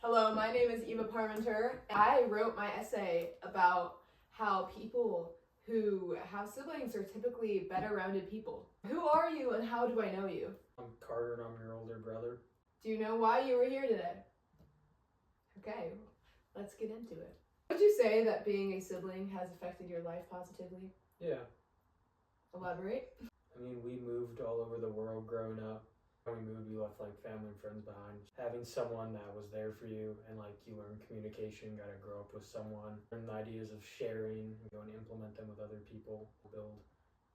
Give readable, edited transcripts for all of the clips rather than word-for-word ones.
Hello, my name is Eva Parmenter. I wrote my essay about how people who have siblings are typically better rounded people. Who are you and how do I know you? I'm Carter and I'm your older brother. Do you know why you were here today? Okay, let's get into it. Would you say that being a sibling has affected your life positively? Yeah. Elaborate. I mean, we moved all over the world growing up. When we moved, we left like family and friends behind. Having someone that was there for you and like you learn communication, got to grow up with someone, learn the ideas of sharing, and go and implement them with other people, build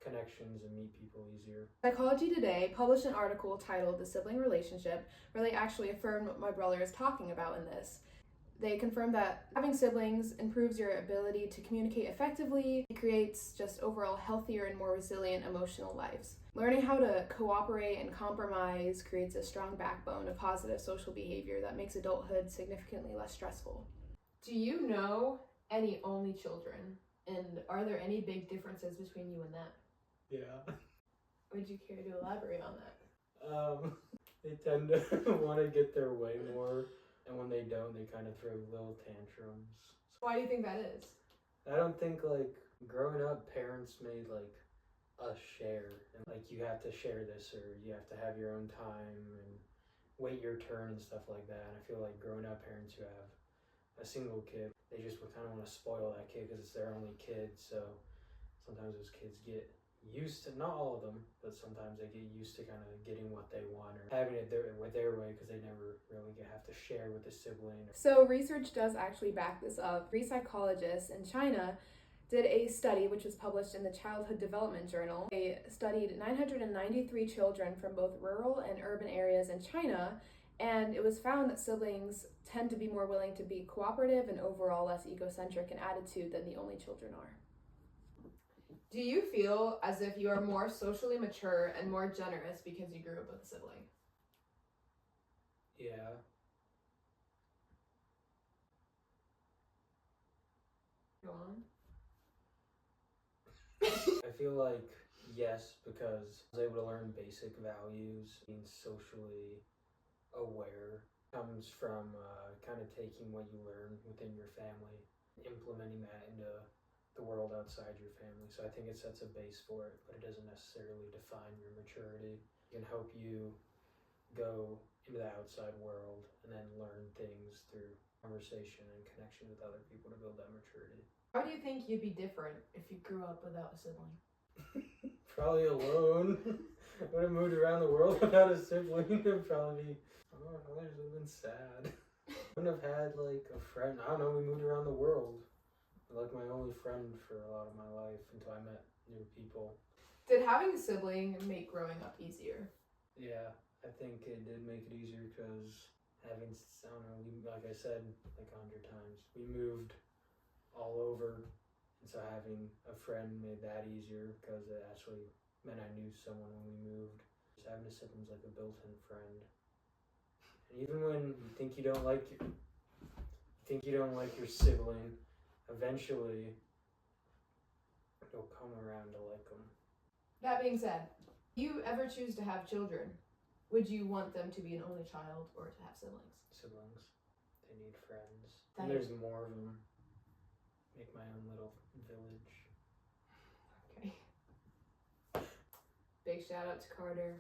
connections and meet people easier. Psychology Today published an article titled The Sibling Relationship, where they actually affirmed what my brother is talking about in this. They confirmed that having siblings improves your ability to communicate effectively. It creates just overall healthier and more resilient emotional lives. Learning how to cooperate and compromise creates a strong backbone of positive social behavior that makes adulthood significantly less stressful. Do you know any only children? And are there any big differences between you and them? Yeah. Would you care to elaborate on that? They tend to want to get their way more. And when they don't, they kind of throw little tantrums. Why do you think that is? I don't think, like, growing up, parents made, like, us share. And, like, you have to share this or you have to have your own time and wait your turn and stuff like that. And I feel like growing up, parents who have a single kid, they just would kind of want to spoil that kid because it's their only kid. So sometimes those kids get used to, not all of them, but sometimes they get used to kind of getting what they want or having it their way because they never really have to share with a sibling. So research does actually back this up. Three psychologists in China did a study which was published in the Childhood Development Journal. They studied 993 children from both rural and urban areas in China, and it was found that siblings tend to be more willing to be cooperative and overall less egocentric in attitude than the only children are. Do you feel as if you are more socially mature and more generous because you grew up with a sibling? Yeah. Go on. I feel like yes, because I was able to learn basic values. Being socially aware comes from kind of taking what you learn within your family, implementing that into the world outside your family. So I think it sets a base for it, but it doesn't necessarily define your maturity. It can help you go into the outside world and then learn things through conversation and connection with other people to build that maturity. How do you think you'd be different if you grew up without a sibling? Probably alone. Would have moved around the world without a sibling. It'd probably be, I don't know, it would have been sad. Wouldn't have had like a friend. I don't know, we moved around the world. Like my only friend for a lot of my life until I met new people. Did having a sibling make growing up easier? Yeah, I think it did make it easier because having, I don't know, like I said, like 100 times, we moved all over. And so having a friend made that easier because it actually meant I knew someone when we moved. Just having a sibling's like a built-in friend. And even when you think you don't like your sibling, eventually you'll come around to like them. That being said, if you ever choose to have children, would you want them to be an only child or to have siblings? Siblings, they need friends. And there's more of them. Make my own little village. Okay. Big shout out to Carter.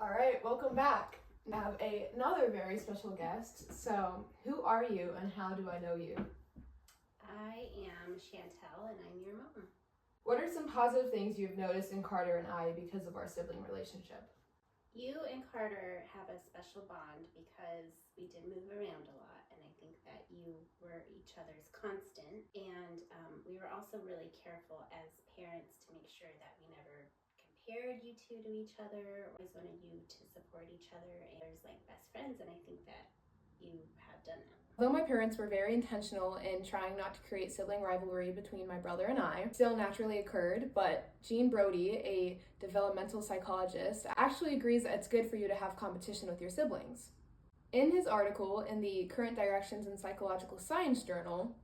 All right, welcome back. I have another very special guest. So, who are you and how do I know you? I am Chantel and I'm your mom. What are some positive things you've noticed in Carter and I because of our sibling relationship? You and Carter have a special bond because we did move around a lot, and I think that you were each other's constant. And we were also really careful as parents to make sure that we never compared you two to each other. Always wanted you to support each other as like best friends, and I think that you have done that. Although my parents were very intentional in trying not to create sibling rivalry between my brother and I, it still naturally occurred, but Gene Brody, a developmental psychologist, actually agrees that it's good for you to have competition with your siblings. In his article in the Current Directions in Psychological Science journal,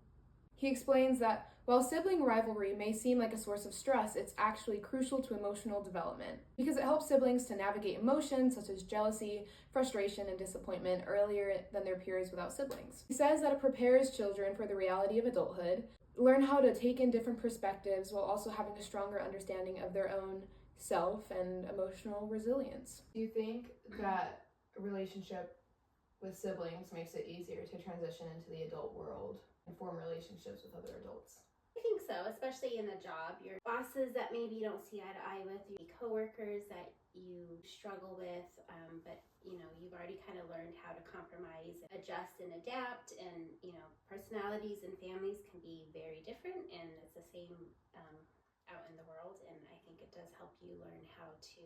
he explains that While sibling rivalry may seem like a source of stress, it's actually crucial to emotional development because it helps siblings to navigate emotions such as jealousy, frustration, and disappointment earlier than their peers without siblings. He says that it prepares children for the reality of adulthood, learn how to take in different perspectives while also having a stronger understanding of their own self and emotional resilience. Do you think that a relationship with siblings makes it easier to transition into the adult world and form relationships with other adults? I think so, especially in a job. Your bosses that maybe you don't see eye to eye with, your coworkers that you struggle with, but you've already kind of learned how to compromise, adjust, and adapt. And personalities and families can be very different, and it's the same out in the world. And I think it does help you learn how to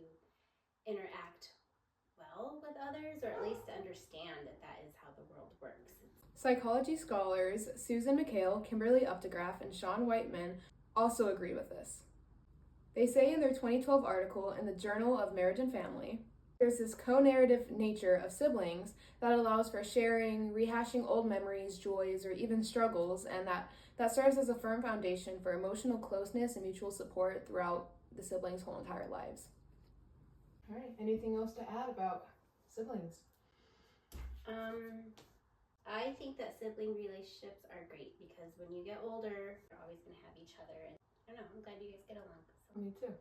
interact well with others, or at least to understand that that is how the world works. Psychology scholars Susan McHale, Kimberly Updegraff, and Sean Whiteman also agree with this. They say in their 2012 article in the Journal of Marriage and Family, there's this co-narrative nature of siblings that allows for sharing, rehashing old memories, joys, or even struggles, and that serves as a firm foundation for emotional closeness and mutual support throughout the siblings' whole entire lives. All right, anything else to add about siblings? I think that sibling relationships are great because when you get older, you're always going to have each other. And I don't know, I'm glad you guys get along. So. Me too.